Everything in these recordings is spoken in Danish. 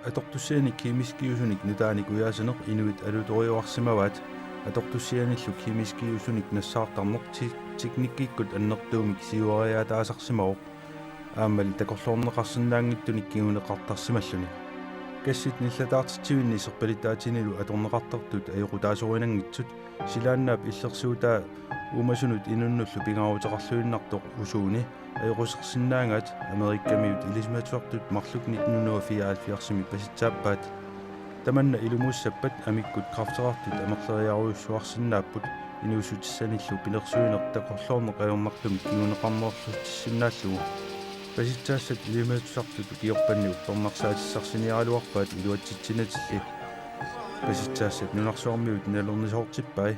Atortussiani kiimiskiusunik nutaanik uyaasaneq inuit alutoriuarsimavaat atortussianillu kiimiskiusunik nassaartarneq tiknikkiikkut annertuumik siuariataasarsimaroq aammal takorluorneqarsinnaanngittunik kiuneqartarsimalluni kassit nillataartitivinni serpalitaatinilu atorneqartartut ajoqutaasurinanngitsut silaannaap illersuutaa uumasunut inunnullu pingaruteqarluinnartoq usuuni ajoqusерсиннаангаат америккамиут илисматуартут марлук 1974 паситсааппаат таманна илумууссаппат амиккут крафтерартут амерлериаруйуссуарсинааппут инуусутиссаниллу пилерсуинер такорлоорнеқ ajornartumik kiuneqarnerlussissinнааллугу паситсаассат илиматусартут киорпанниут торнарсаатиссарсиниаралуарпаат илуатситсинатилли паситсаассат нунарсуармиут налернисоортиппай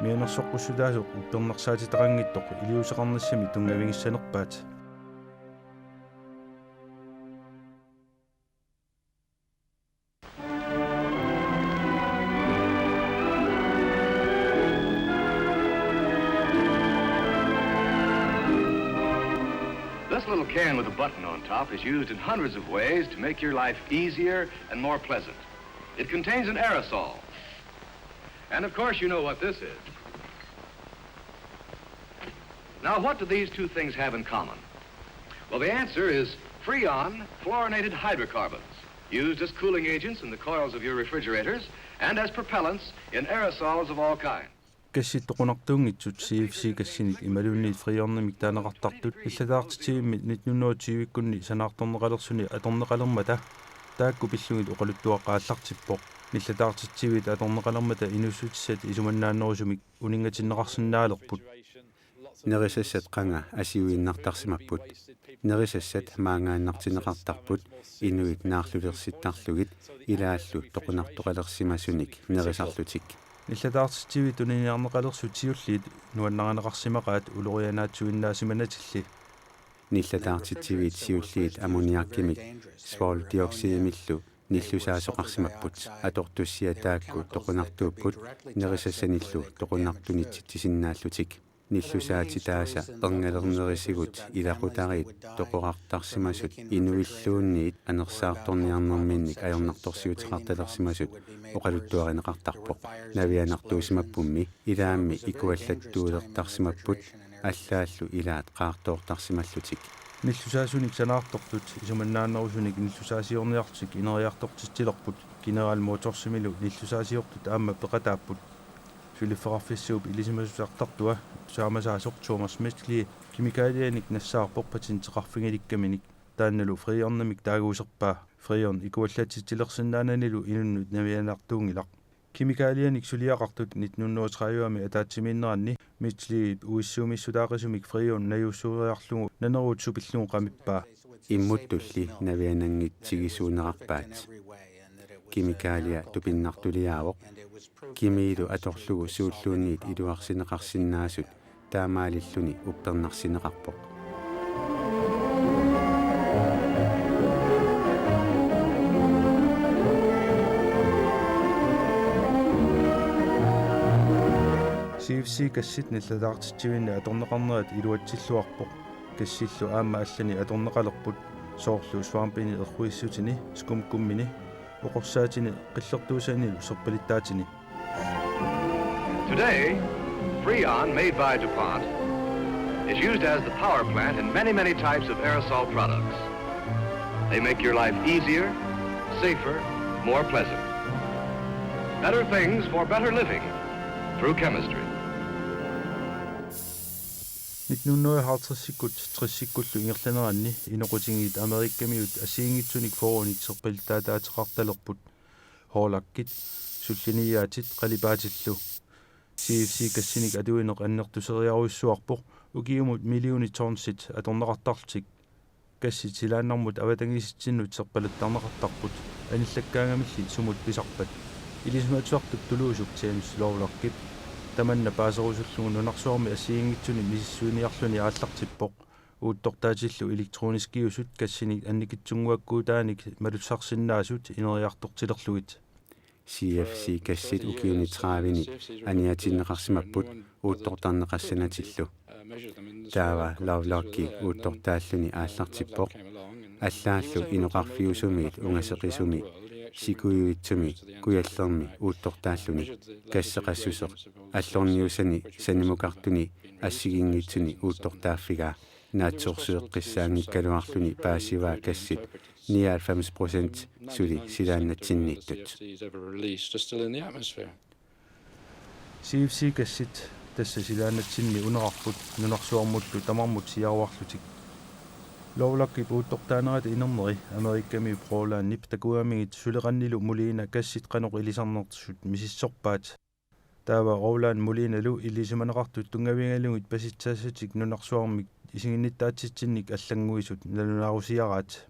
мианерсоққуссутаасоқ уппернерсаатитақангиттоқ илиусеқарнассами тунгавингиссанерпаат This little can with a button on top is used in hundreds of ways to make your life easier and more pleasant. It contains an aerosol. And of course you know what this is. Now what do these two things have in common? Well, the answer is Freon fluorinated hydrocarbons, used as cooling agents in the coils of your refrigerators and as propellants in aerosols of all kinds. Kassittoqunartuungitsut CFC kassinik imalunniit friornermik taanaqartartut иллатаартитигиммит 1920-виккунни санаарторнеқалерсуни аторнеқалермата таакку пиллугит оқалуттуаққааллартиппоқ иллатаартитсивит аторнеқалермата инуссутиссат исуманнааннерусумик унингатиннеқарсинаалерпут нерисассат қанга асиуиннартарсимаппут нерисассат маангааннартинеқартарпут инуит наарлулерситтарлугит илааллу тоқунартоқалерсимасуник нерисарлутик иллатаартитсивит униниарнеқалерсу тиуллиит нуаннаранеқарсимақаат улорианаатсуиннаасиманатилли ниллатаартитсивит сиуллиит аммониаккимик сволдиоксидимиллу ниллусаасоқарсимаппут атортуссия таакку тоқунартууппут нерисассаниллу тоқунартунитситсиннааллутик ниллусаатитааса пернгалернерисигут илақутариит тоқоқартарсимасут инуиллуунниит анерсаарторниарнэрминник ajornartorsiutеқарталерсимасут оқалуттуаринеқартарпоқ навианартуусимаппумми илаамми икуаллаттуулертарсимаппут аллааллу илаат qaartoortarsimallutik ниллусаасуник санаартортут исуманнааннерусуник ниллусаасиорниартик инериартортитсилерпут генерал моторсимилу ниллусаасиортут аама пеқатааппут филиффеқарфиссууп илисимасусартартуа саамасаасоқ Томас Месли кимикалианик нассаарпор патентеқарфингиликкаминик таанналу фриорнамик таагуусерпаа фриорн икуаллатитсилерсиннаананилу инуннут навианартуунгилақ кимикалианик сулиақартут 1930-ами атаатсимииннеранни митли уиссуумиссутаақисумик фриорн наюссууриарлугу нанеруут супиллугу қамиппаа иммуттулли навианангитсигисуунеқарпаат кимикалиа тупиннартулиаавоқ кимиилу аторлугу сууллуунниит илуарсинеқарсинаасут таамаалиллуни уппернарсинеқарпоқ CFC kassит ниллатаартитсивинни аторнеқарнерат илуатсиллуарпоқ kassилlu аама аллани аторнеқалерпут соорлу свампини эрруиссутини скумкуммини оқорсаатини қиллертуусанилу серпалиттаатини Today, Freon made by DuPont is used as the power plant in many types of aerosol products. They make your life easier, safer, more pleasant. Better things for better living through chemistry. 1950-сиккут 30-сиккуллу ингерланеранни инеқутингит америккамиут асиингитсуник фоорунит серпалитаатаатеқарталерпут хоолаккит суллиниаатит қалипаатиллу CFC кассиник адуинеқ аннертусериаруйссуарпоқ укиумут миллиони торнсит аторнеқартарлтик кассит силааннармут аватангиситсиннут серпалаттарнеқартарпут аниллаккаангамилли сумут писарпат илисмаатуартут тулуусук James Lowlockит таманна паасерусуллугу нунарсуарми асиингитсуни миссуиниарлуни ааллартиппоқ uuttортаатиллу электронискиусут кассиник анникитсунгуаккуутааник малуссарсиннаасут инериартортилерлугит CFC kassит укиунитраавини аниатиннеқарсимаппут uuttортарнеқассанатиллу таава лавлокки uuttортааллуни ааллартиппоқ аллааллу инуқарфиусумиит унгасеқисуми сикуюитсуми куяллерми уутторtaalluni кассеқассусеқ аллорниусани санимукартуни ассигингитсуни уутторtaaффигаа наатсоорсуеққиссаангиккалуарлуни паасиваа кассит 99% сули силааннатсиннииттут CFC кассит тасса силааннатсинни унеқарпут нунарсуармуллу тамармут сиаруарлутик лоулакки пууттортаанерат инернери америкками проолааннип такуамигит сулеқаннилу мулиина кассит қаноқ илисарнертсут мисиссорпаат таава роулаан мулииналу илисиманеқартут тунгавингалугит паситсаассатик нунарсуармик исигинниттаатситсинник аллангуисут налунаарусиараат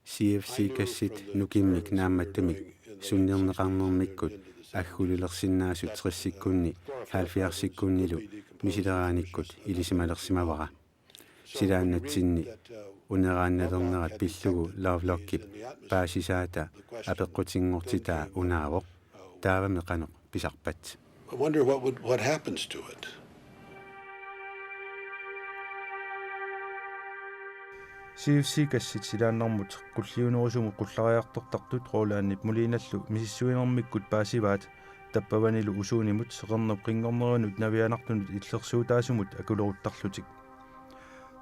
CFC кассит нукиммик наамматтумик суннернеқарнермиккут аггулулерсиннаасут 30-сиккунни 70-сиккуннилу мисилерааниккут илисималерсимавара силааннатсинни унераанналернерат пиллугу лавлоккип паасисаата апеққутингортитаа унаавоқ таавами қаноқ писарпат I wonder what happens to it. CFC кассит силааннэрмут куллиунерусуму қуллариартортартут роолааннип мулииналлу мисиссуинермиккут паасиваат таппаванилу усуунимут сеқернеп қингорнерунут навианартунут иллерсуутаасумут акулеруттарлутик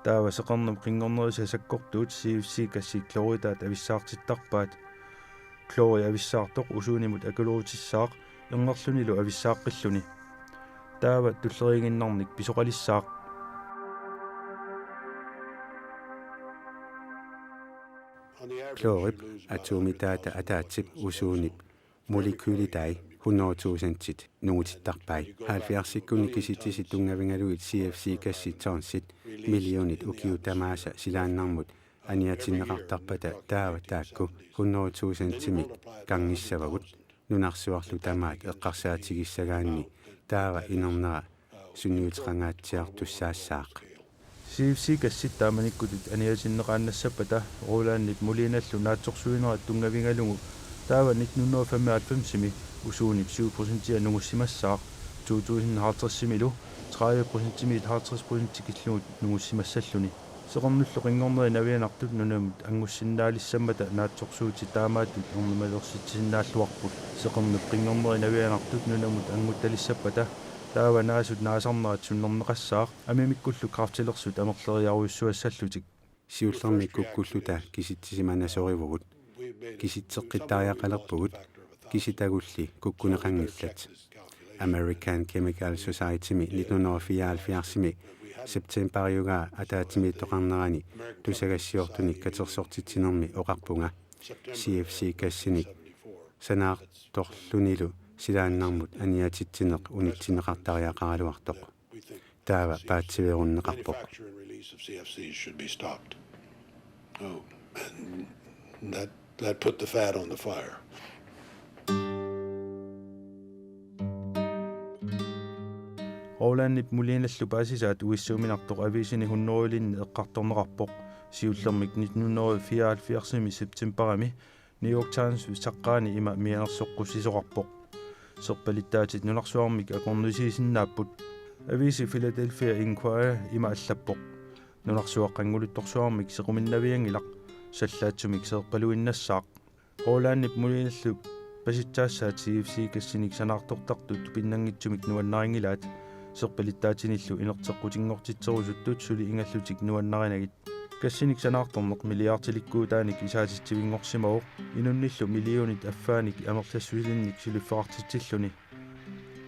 таава сеқернеп қингорнериса саккортуут CFC кассит клоридат ависсаартиттарпаат клори ависсаартоқ усуунимут акулерутиссаақ ернерлунилу ависсааққиллуни таава туллеригиннарник писоқалиссаақ клорип атомитаата атаатсип усуунип молекулитай 100,000-тит нуутиттарпай 70-сиккуни киситиси тунгавингалуит CFC касситсоорсит миллионит укиутамааса силааннармут аниатиннеқартарпата таава таакку 100,000-тимик кангиссавагут нунарсуарлу тамаат эққарсаатигиссагаанни таава инернера сунниутеқангаатсиартуссаассаақ CFC кассит тааманиккутут аниасиннеқааннассаппата роолааннип мулииналлу наатсорсуинерат тунгавингалугу таава 1995-сими усуунip 7% нугуссимассаақ 2050-симилу 30%-мит 50%-киллугут нугуссимассаллуни сеқарнуллу қингорнери навианартут нунамут ангуссиннаалиссаммата наатсорсуути таамаатут орнумалерситсиннааллуарпут сеқарнуп қингорнери навианартут нунамут ангутталиссаппата таава наасут наасарнерат суннернеқассаақ амимиккуллу крафтилерсут амерлериаруйуссуассаллутик сиуллермиккуккуллута киситсисиманасоривгут киситсеққиттариақалерпугут киситагулли куккунеқангиллат American Chemical Society-ми 1974-сими септембариугаа атаатимиит тоқарнерани тусагассиортуник катерсортитсинерми оқарпунга CFC кассиник санаарторлунилу силааннармут аниатитсинеқ унитсинеқартариақаралуартоқ таава паатсиверуннеқарпоқ That put the fat on the fire. роолааннип мулииналлу паасисаат уиссууминартоқ ависини хуннеруилинни эққарторнеқарпоқ сиуллермик 1974-сими септембарами New York Times саққаани има мианерсоққуссисоқарпоқ серпалиттаатит нунарсуармик акорнусисиннааппут ависи Philadelphia Inquirer има аллаппоқ нунарсуаққангулутторсуармик сеқуминнавиангилақ саллаатсумик серпалуиннассаақ роолааннип мулииналлу паситсаассаат CFC кассиник санаартортартут тупиннангитсумик нуаннарингилаат серпалиттаатиниллу инертеққутингортитсерусуттут сули ингаллутик нуаннаринагит кассиник санаарторнеқ миллиартиликкуутааник исаатитсивингорсимавоқ инунниллу миллионит аффааник амерлассуилинник сулиффаартитсиллуни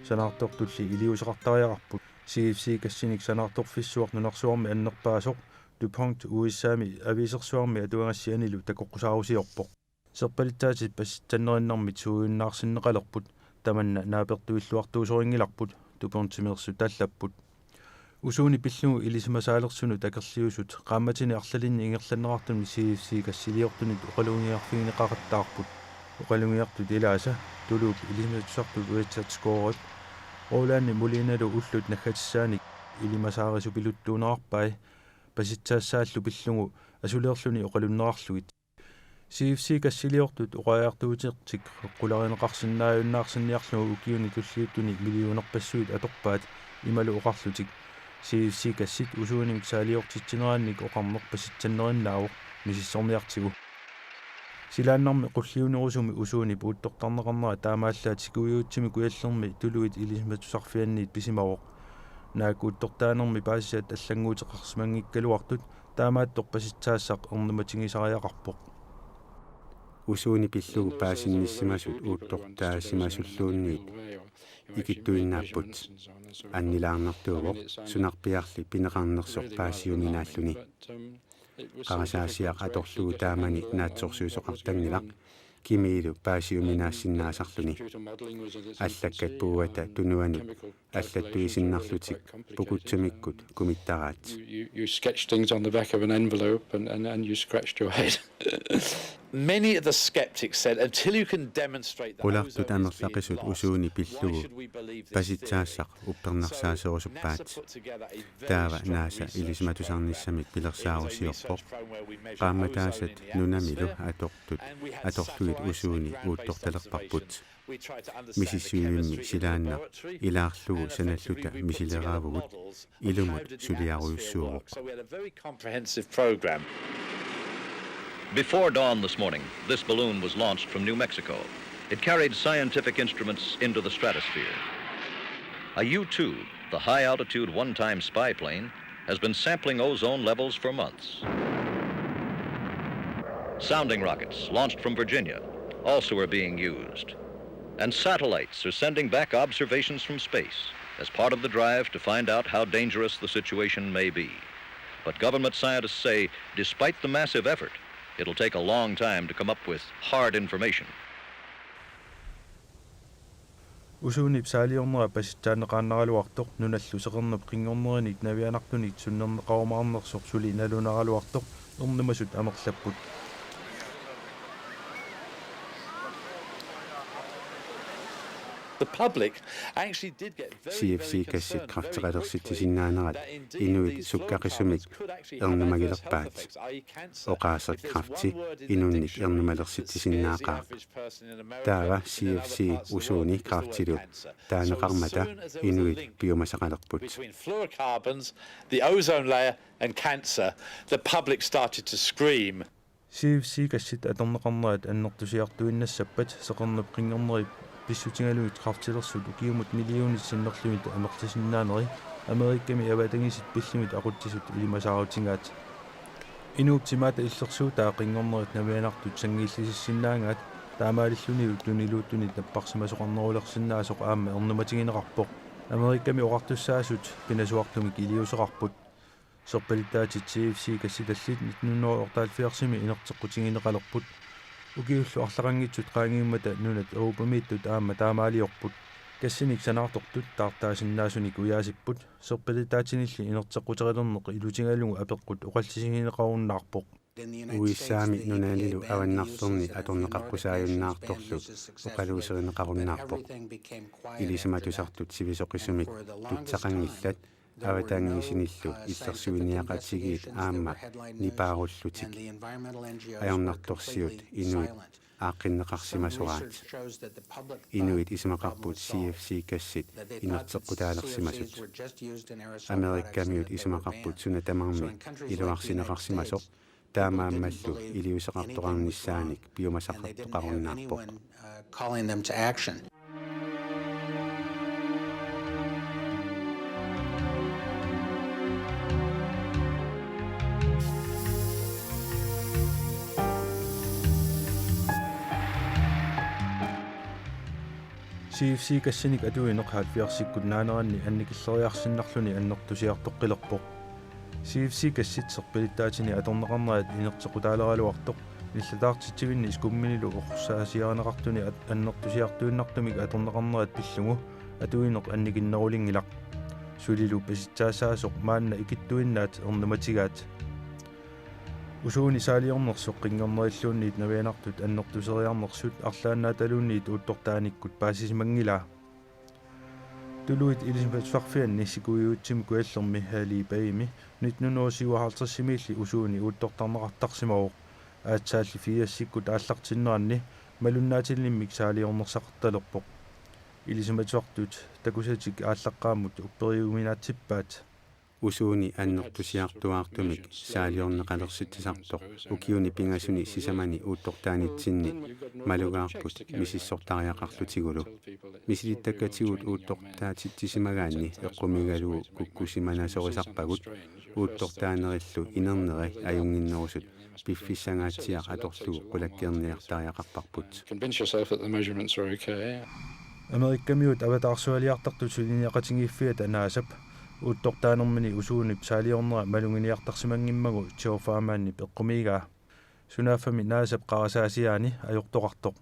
санаартортулли илиусеқартариақарпут CFC кассиник санаарторфиссуақ нунарсуарми аннерпаасоқ DuPont USA-ми ависерсуарми атуангассианилу такоққусаарусиорпоқ серпалиттаатит пасситсаннериннармит сууиннаарсиннеқалерпут таманна наапертуиллуартуусорингиларпут DuPont-тимерсу таллаппут усууни пиллугу илисимасаалерсуну такерлиусут qaammatini арлалинни ингерланнеқартуми CFC кассилиортунит оқалунгиарфигинеқараттаарпут оқалунгиартут илааса тулуут илисимасартут уитсат скоорат роолаанни мулииналу уллут наггатиссааник илимасаарису пилуттуунеқарпай паситсаассааллу пиллугу асулеерлуни оқалуннеқарлугит CFC кассилиортут оқаяартуутеқтик қуларинеқарсинааюннаарсинниарлугу укиуни туллиуттуни миллионерпассуит аторпаат ималу оқарлутик CFC кассит усуунимик саалиортитсинераанник оқарнерпасситсаннериннаавоқ мисиссорниартигу силааннарми qulliunerusumi usuuni puuttortarneqarnera taamaallaat sikuiuutsimi kuiallermi tuluit ilismatусарфианниит писимавоq наакуuттортааnermi паасисаат аллангуутеқарсимангиккалуартут таамааттор паситсаассақ ернуматигисариақарпоq usuuni pillugu paasinnissimасут uuttортаасимасуллуунниит икиттуиннааппут аннилаарнертуувоq сунарпиарли пинеқарнерсоқ паасиуминааллуни qarasaassiaq atorlugu taamani naatsorsuusoqartangilaq kimiilu paasiuminaassinnaassarluni allakkat puuata tunuanut allattuisinnarlutik pukutsumikkut kumittaraat you sketched things on the back of an envelope and you scratched your head. Many of the skeptics said until you can demonstrate that ulartut amerlaqisut usuuni pillugu pasitsaassaq uppernersaaserusuppaat taava naasa ilismatusarnissamik pilersaarusiorpoq qaamataasat nunamilu atortuit usuuni uuttortalerparput misissuuyummi silaanna ilaarlugu sanalluta misileraavagut ilumut suliaruyussuuroq. Before dawn this morning, this balloon was launched from New Mexico. It carried scientific instruments into the stratosphere. A U-2, the high-altitude one-time spy plane, has been sampling ozone levels for months. Sounding rockets launched from Virginia also are being used. And satellites are sending back observations from space as part of the drive to find out how dangerous the situation may be. But government scientists say, despite the massive effort, it'll take a long time to come up with hard information. Usuuni psaaliornera pasittaanneqaannaraluartoq nunallu seqernep qinngornerinit navianartunit sunnerneqarumaarnersoq suli nalunaraluartoq ernumasut amerlapput The public actually did get CFC kassit kraftiqalersittisinnaanerat inuit sukkaqissumik ernumagilerpaat oqaasert krafti inunnik ernumalersittisinnaaqa taava CFC usuuni kraftilu taaneqarmata inuit biomasaqalerput between fluorocarbons, the ozone layer and cancer. The public started to scream. CFC kassit aterneqarnerat annertusiartuinnassappat seqernep qinngorneri pissutigaluit kraftilersut ukiumut milliunissinnerlumit amertasinnaaneri amerikkami avatangisit pillimit aquttisut ilimasaarutingaat inuuptimaata illersuut taaqinngornerit navianartut sangiillisissinnaangaat taamaalilluniut tuniluuttunit napparsimasoqarnerulersinnaasoq aamma ernumatigineqarpoq amerikkami oqartussaasut pinasuartumik iliuseqarput serpalittaatit CFC kassitallit 1984 inerteqqutigineqalerput ukiullu arlaqanngitsut qaangiummata nunat oupamiittut aamma taamaaliorput kassinik sanaartortut taartaasinnaasunik uyaasipput serpalitaatsinilli inerteqquterilerneq ilutigalugu apeqqut oqallisigineqarunnaarpoq uissaami nunaanilu avannartorni atorneqarqusaayunnaartorlu oqaluuserineqarunnaarpoq ilisamatusartut sivisoqissumik tutsaqangillat avataangiisinillu illersuiniaqatigiit aamma nipaarullutik ajornartorsiut inuit aaqqinneqarsimasuraat inuit isimaqarput CFC kassit inerteqqutaalersimasut amerikkamiut isimaqarput sunatamarmi iluarsineqarsimasoq taamaammallu iliuseqartoqarnissaanik biomasaqartoqarunnaarpoq calling them to action. CFC kassinik atuineqhaat fiarsikkut naaneranni annikilleriarsinnarluni annertusiartoqqilerpoq CFC kassit serpalittaatini atorneqarnerat inertequtaaleraluartoq illataartitivinni iskumminilu oqsaasianeqartuni annertusiartuinnartumik atorneqarnerat pillugu atuineq annikinnerulingilaq sulilu pasitsaassaasoq maanna ikittuinnaat ernumatigaat usuuni saaliornersoq qinngornerilluunniit navianartut annertuseriarnersut arlaannaataluunniit uuttortaanikkut paasisimangilaa tuluit ilismatusarfianni sikuiuutsimi kuallermi haali paimi 1957 usuuni uuttortarneqartarsimavuq aatsaalli fiassikkut aallartinneranni malunnaatillimmik saaliornersaqertalerpoq ilismatusartut takusatik aallaqqaammut upperiuminaatsippaat usuuni annertusiartuaartumik saaliorneqalersitisartoq ukiuni pingasuni sisamani uuttortaanitsinni malugaarput misissortariaqarlutigulu misilittakkatigut uuttortaatittisimagaanni eqqumigalugu kukkusimanasorisarpagut uuttortaanerillu inerneri ajunginnerusut piffissangaatsiaq atorlugu qulakkierniartariaqarparput. Convince yourself that the measurements are okay. Amerikkamiut avataarsualiartartut suliniaqatingiiffiat anaasap uuttortaanermini usuunip saaliornera malunginiartarsimangimmagu tiofaamaannip eqqumiigaa sunaaffami naasap qarasaasiaani ajortoqartoq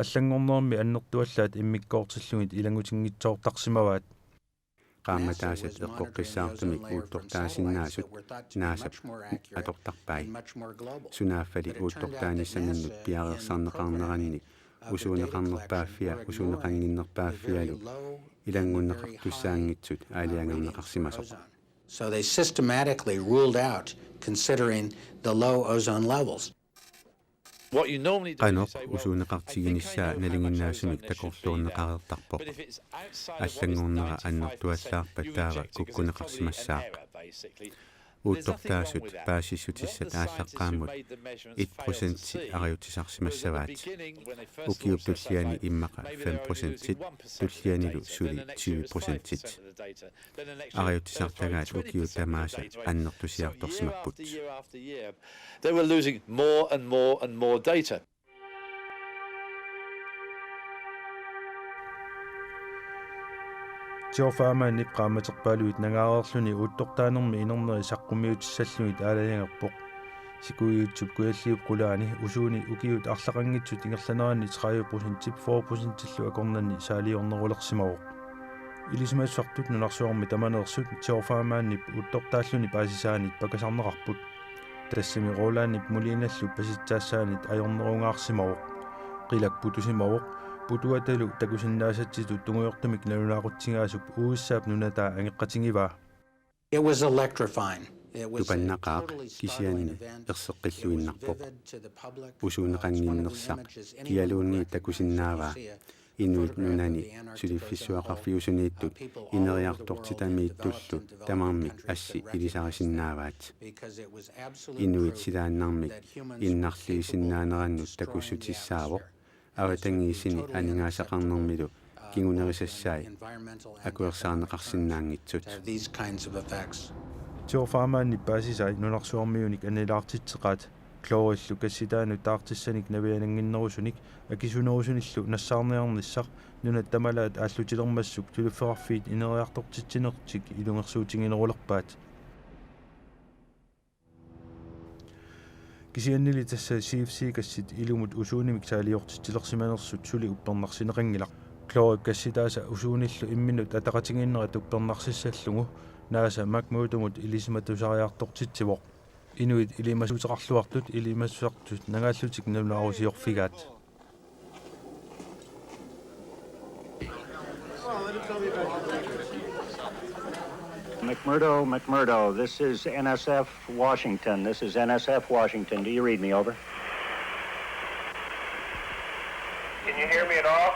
аллангорнерми аннертуаллаат иммиккоортиллугит илангутингитсоортарсимаваат qaamataasat eqqoqqissaartumik uuttortaasinnaassut naasap atortarpai sunaaffali uuttortaanissamminnut piarersarneqarnerannik usuuneqarnerpaaffia usuuneqanginnerpaaffialu ilangunneqartussaangitsut aaliangerneqarsimasoq. So they systematically ruled out considering the low ozone levels. What you normally do Qanoq usuuneqartiginissaa nalinginnaasumik takorluunneqarertarpoq аллангорнера аннертуаллаарпаттаава куккунеқарсимассаақ уутторtaasut paasissutissat ааллаққаамут 1% ариутисарсимассаваат укиуп туллиани иммақа 5% туллианилу сули 20% ариутисартагаат укиу тамааса аннертусиарторсимаппут. They were losing more and more data. тиорфаамааннип qaamaterpaaluit nangaareerluni uuttortaanermi inermeri saqqummiutissallugit aalaliangerpoq sikuiutsut kualliup qulaani usuuni ukiut арлақангитсут ингерланеранни 30% 4% аkornanni saaliornerulersimaroq илисимассартут нунарсуарми таманерсут тиорфаамааннип уутторtaalluni paasisaanik pakasarneqarput тассами ролааннип мулииналлу паситсаассаанит ajornerungаарsimaroq qilak putusimaroq putuatalu takusinnaasatitut tunguyortumik nalunaaqutsingaasup uussaap nunataa angeqqatingivaa. It was electrifying. Tupannaqaaq kisianni erseqqilluinnarpoq usuuneqanginnersaq kialuunni takusinnaavaa inuit nunani sulifissuaqarfiusuniittut ineriartortitamiittullu tamarmik assi ilisarisinnaavaat inuit silaannarmik innarliisinnaanerannut takussutissaawoq avatangiisini aningaasaqarnermilu kingunerisassaai akuersaarneqarsinnaangitsut. тиорфаамааннип паасисаи нунарсуармиуник анилаартитсеқаат клоориллу касситаану таартиссаник навианангиннерусуник акисунерусуниллу нассаарниарниссақ нунат тамалаат ааллутилермассук тулуффеқарфиит инериартортитсинертик илунгерсуутингинерулерпаат кисианнили тасса CFC кассит илумут усуунимик таалиортитсилерсиманерсут сули уппернарсинеқангилақ клоорик касситааса усууниллу имминут атақатингиннера туппернарсиссаллугу нааса макмуутумут илисиматусариартортитсивоқ инуит илимасутеқарлуартут илимассуартут нагааллутик налунаарусиорфигаат McMurdo, this is NSF Washington. This is NSF Washington. Do you read me, over? Can you hear me at all?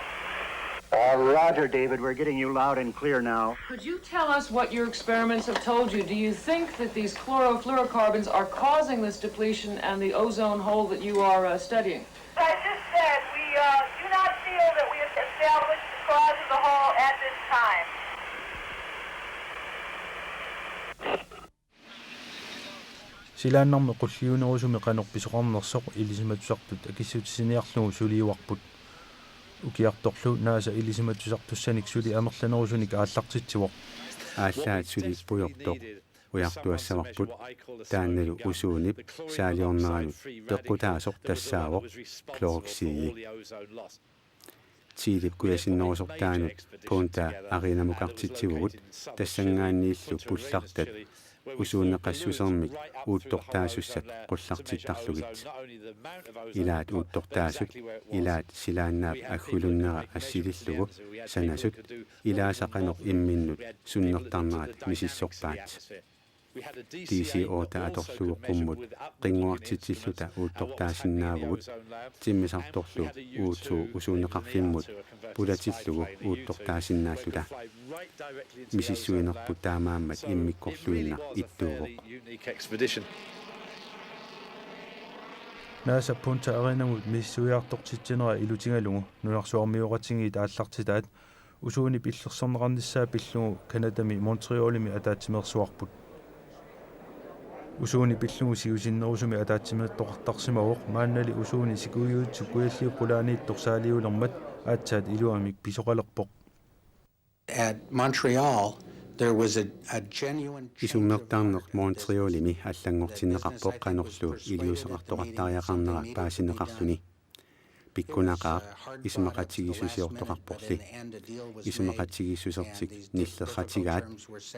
Roger, David. We're getting you loud and clear now. Could you tell us what your experiments have told you? Do you think that these chlorofluorocarbons are causing this depletion and the ozone hole that you are studying? I just said we do not feel that we have established the cause of the hole at this time. силааннарми qulliunerusumi qanorpisoqarnersoq ilisimatusartut akissutissiniarlugu suliuarput ukiartorlu naasa ilisimatusartussanik suli amerlanerusunik aallartitsivoq ааллаат сулиппуйорtoq уяртуассаварпут таанналу усуунип саалиорнеранут пеққутаасоқ тассаавоқ клороксии тилип куясиннерусортаанут пуунта аринамукартитсивгут тассангааннииллу пуллартат усуунеқассусермик уутторtaasussat qullartittarlugit ilaat uuttortaasut ilaat silaannaap аггулуннера ассилиллугу санасут илаасақанеқ имминнут суннертарнерат мисиссорпаат DCOta atorluuqummut qinguartitilluta uuttortaasinnaavut timmisartorlu uutsuu usuuneqarfimmut pulatillugu uuttortaasinnaallula misissuinerput taamaammat immikkorluinna ittuuvoq naasa punta arinamut missuiartortitsinera ilutingalungu nunarsuarmiuqatingi taallartitaat usuuni pillerserneqarnissaa pillugu Kanadami Montrealimi ataatsimersuarput usuuni pillugu siusinnerusumi ataatsimeertoqartarsimaruq maannali usuuni sikuyuutsu kuialliuqulaaniittorsaaliulermat aatsaat iluamik pisoqalerpoq. At Montreal, there was a genuine isummertaarneq Montrealimi аллангортиннеқарпоқ qanorlu iliuseqartoqartariaqarnera paasineqarluni pikkunaqaaq ismaqatigisusiortoqarporli ismaqatigissusertik nillerratigaat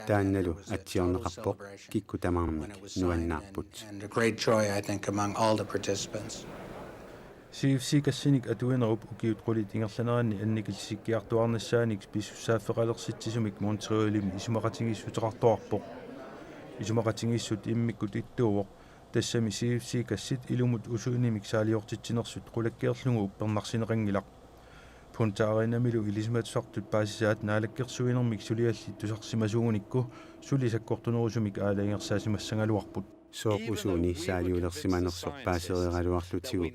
taannalu atsiorneqarpoq kikkutamarmik nuannaarput and a great joy, I think, among all the participants. CFC kassinik atuinerup ukiut qulit ingerlanerani annikilsikkiartuarnassaanik pissussaaffeqalersitisumik Montrealimi ismaqatigissuteqartuarpoq ismaqatigissut immikkut ittuuvoq tassami CFC kassit ilumut usuunimik saaliortitsinersut qulakkiarlungu uppernarsineqangilaq puntaarinamilu ilismatussartut paasisaat naalakkersuinermik suliallit tusarsimasuugunikku sulisakkortunerusumik aalaingersaasimassangaluarput soop usuuni saaliulersimanersoq paaseriqaluarlutigu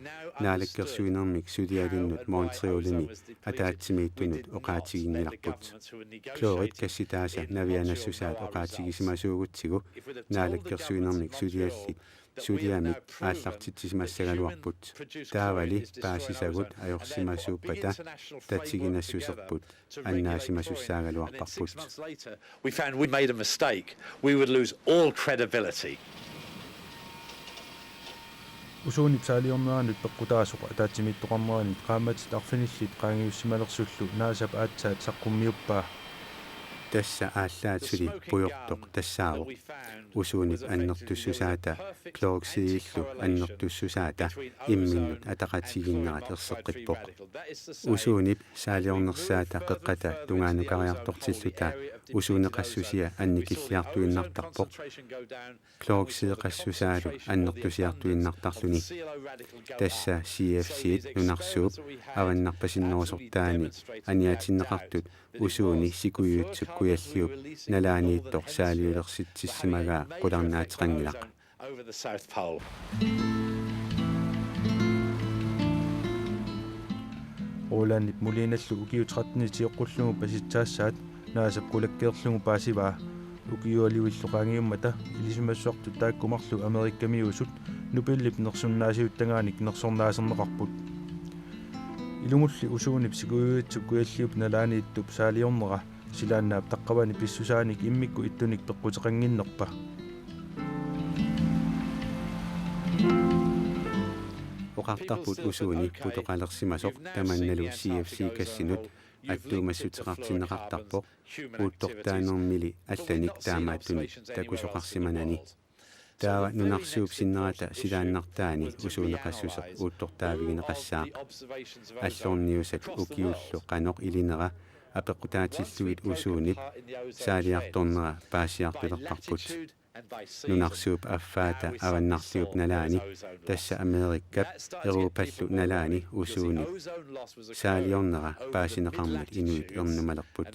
naalakkersuinermik sulialinnut Montrealimi ataatsimiittunut oqaatigingilarput klorit kassitaasa navianassusaat oqaatigisimasuugutsigu naalakkersuinermik suliallit suliamik aallartitsisimassagaluarput taavali paasisagut ajorsimasuuppata tatsiginassuserput annaasimasussaagaluarparput we found we made a mistake we would lose all credibility usuuni saaliorneranut peqqutaasoq ataatsimiittoqarneranit qaammatit arfinillit qaangiussimalersullu naasap aatsaat saqqummiuppaa tassa aallaatuli pujortoq tassaaroq usuunit annertussusaata kloorksiillu annertussusaata imminnut ataqatiginnerat erseqqippoq usuunip saaliornersaata qeqqata tungaanukariartortilluta usuuneqassusia annikilliartuinnartarpoq kloorksiiqassusaalu annertusiartuinnartarluni tassa CFCit nunarsuup avannarpasinnerusortaani aniatinneqartut usuuni sikuyuutsuk kuialliup nalaaniittoq saaliulersitsissimagaa qularnaatiqangilaq Rolandip muliinallu ukiutratnitiiqqullugu pasitsaassaat naasap qulakkeerlugu paasivaa ukiualiuilluqaangiummata ilisimassuartu taakkumarlu Amerikkamiusut nupillip nersunnaasiuttangaanik nersornaaserneqarput ilumulli usuunip sikuyuutsuk kuialliup nalaaniittup saaliornera silaannaap taqqavani pissusaanik immikku ittunik peqquteqanginnerpa oqartarput usuuni putoqalersimasoq tamannalu CFC kassinut attuumassutiqartinneqartarpoq uuttortaanermili allanik taamaattuni takusoqarsimanani taava nunarsuup sinnerata silaannartaani usuuneqassuseq uuttortaavigineqassaaq allorniusat ukiullu qanoq ilinera apeqqutaatilluit usuunip saaliartornera paasiartulerqarput nunarsuup affaata avannarliup nalaani tassa Amerikkap Euroopallu nalaani usuuni saaliornera paasineqarmat inuit ernumalerput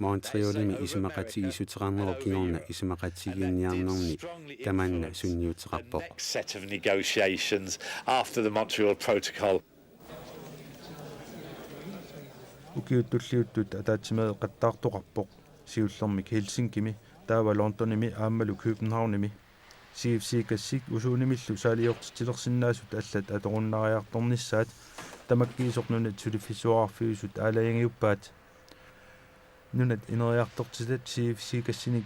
Montrealimi ismaqatigissuteqarneru kingorna ismaqatiginniarnerni tamanna sunniuteqarpoq set of negotiations after the Montreal Protocol ukiuttulliuttut ataatsimeeq qattaartoqarpoq siullermik Helsinkimi taava Londonimi aammalu Københavnimi CFC kassik usuunimillu saaliortitilersinnaasut allat atorunnariartornissaat tamakkiisornunat sulifissuarfiusut aalayangiuppaat nunat ineriartortitat CFC kassinik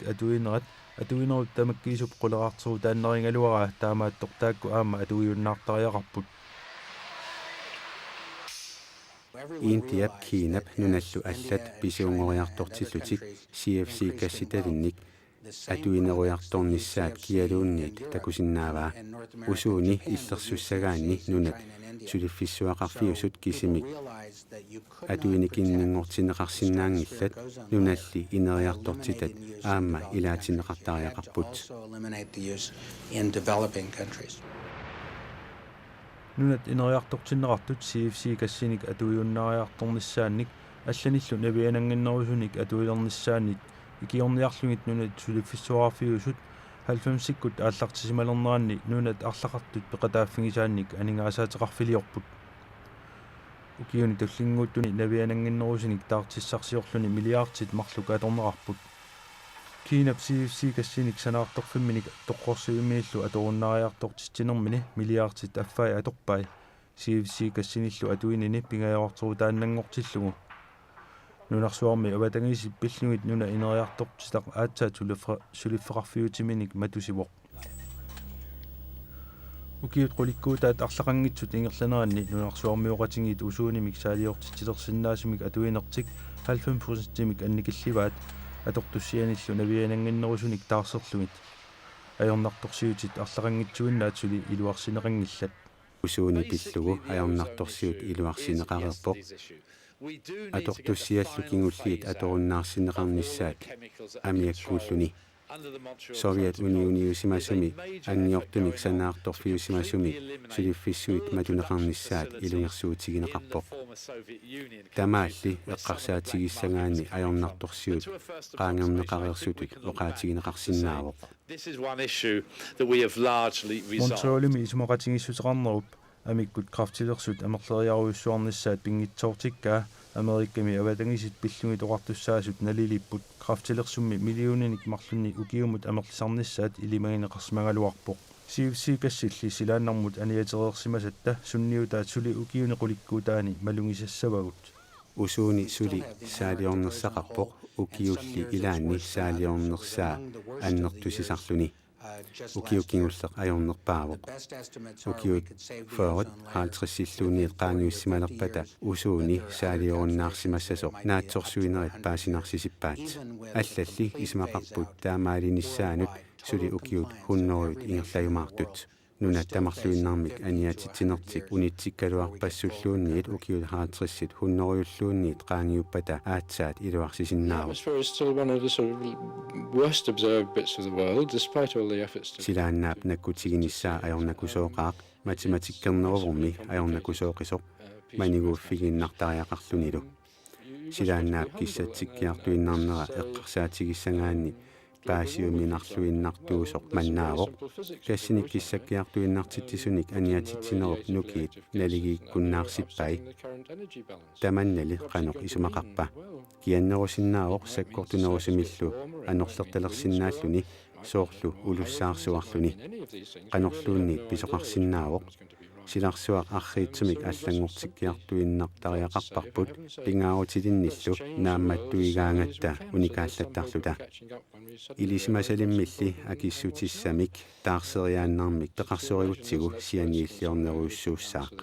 atuinerut tamakkiisup quleraarteru taanneringaluara taamaattor taakku aamma atuiunnaartariaqarput Intiap kiinap nunallu allat pisuungoriartortillutik CFC kassitalinnik atuinerujartornissaat kialuunniit takusinnaavaa usuuni illersussagaanni nunat sulifissuaqarfiusut kisimik atuinikinninngortineqarsinnaangillat nunalli ineriartortitat aamma ilaatineqartariaqarput nunat ineriartortinneqartut CFC kassinik atuiunnariartornissaannik алланиллу навианангиннерусуник атуилернissaanit икиорниарлугит нунат сулиффиссуарфиусут 90-сиккут ааллартисималернеранни нунат арлақартут пеқатааффигисаанник анингаасаатеқарфилиорпут укиуни таллингууттуни навианангиннерусуник таартиссарсиорлуни миллиардит марлук аторнеқарпут кинап CFC кассиник санаартарфимминик тоққорсуимииллу аторуннариартортитсинермини миллиардит аффай аторпай CFC кассиниллу атуинини пингаяорторутааннангортиллугу нунарсуарми аватангисип пиллугит нуна инериартортитақ аатсаат сулиффеқарфиутиминик матусивоқ укиут қуликкуутаат арлақангитсут ингерланеранни нунарсуармиоқатингит усуунимик саалиортитсилерсиннаасимик атуинертик 90%-имик анникилливаат атортуссианиллу навианангиннерусуник таарсерлугит аёрнарторсиутит арлақангитсуиннаат сули илуарсинеқангиллат усууни пиллугу аёрнарторсиут илуарсинеқарерпоқ атортуссиаллукингуллиит аторуннаарсинеқарнissaat амиаккууллуни Совет униусимасуми анниортумик санаарторфиусимасуми сулиффиссуит матунеқарнissaат илунгерсуутигинеқарпоқ тамаалли эққарсаатигиссагаани аёрнарторсиут qaangerneqariersutut oqaatigineqarsinnaavoq Montrealimi исумоқатингиссутеқарнеруп амиккут крафтилерсут амерлериаруйуссуарнissaat пингитсоортиккаа Америкками аватангисит пиллуги тоқартуссаасут налилиппут крафтилерсумми миллиониник марлунни укиумут амерлисарнissaат илимагинеқарсимагалуарпоқ CFC кассилли силааннармут аниатерерсимасатта сунниутаат сули укиунеқуликкуутаани малунгисассавагут усууни сули саалиорнерсақарпоқ укиулли илаанни саалиорнерсаа аннертусисарлуни укиуккингуллеқ аёрнерпаавоқ укиут форот 50-силлуунниит qaangiussimаlerpata усууни саалиоруннаарсимассасоқ наатсорсуинерит паасинарсисиппаат аллалли исмақарпут таамаалиниссаанут сули укиут хуннеруит ингерлаюмаартут нуна тамарлуиннармик аниатитсинертик унитсиккалуарпассуллуунниит укиут 50-сит хуннеруйуллуунниит qaangiuppata аатсаат илуарсисиннаавоқ силааннаап наккутигиниссаа аёрнакусооқаақ математиккернерувэрми аёрнакусооқисоқ манигууффигиннартариақарлунилу силааннаап киссатсиккиартуиннарнера эққарсаатигиссагаанни паасиуминарлуиннартуусоқ маннаавоқ кассиник киссаккиартуиннартитсисуник аниатитсинеруп нукиит налигииккуннаарсиппай таманнали қаноқ исумақарпа кианнерусиннаавоқ саккортунерусимиллу анерлерталерсиннааллуни соорлу улуссаарсуарлуни қанерлуунни писоқарсиннаавоқ силарсуақ арриитсумик аллангортиккиартуиннартариақарпарпут пингаарутилинниллу наамматтуигаангатта уникааллаттарлута илисимасалиммилли акиссутиссамик таарсериааннармик теқарсоригутсигу сианииллиорнеруйуссууссаақ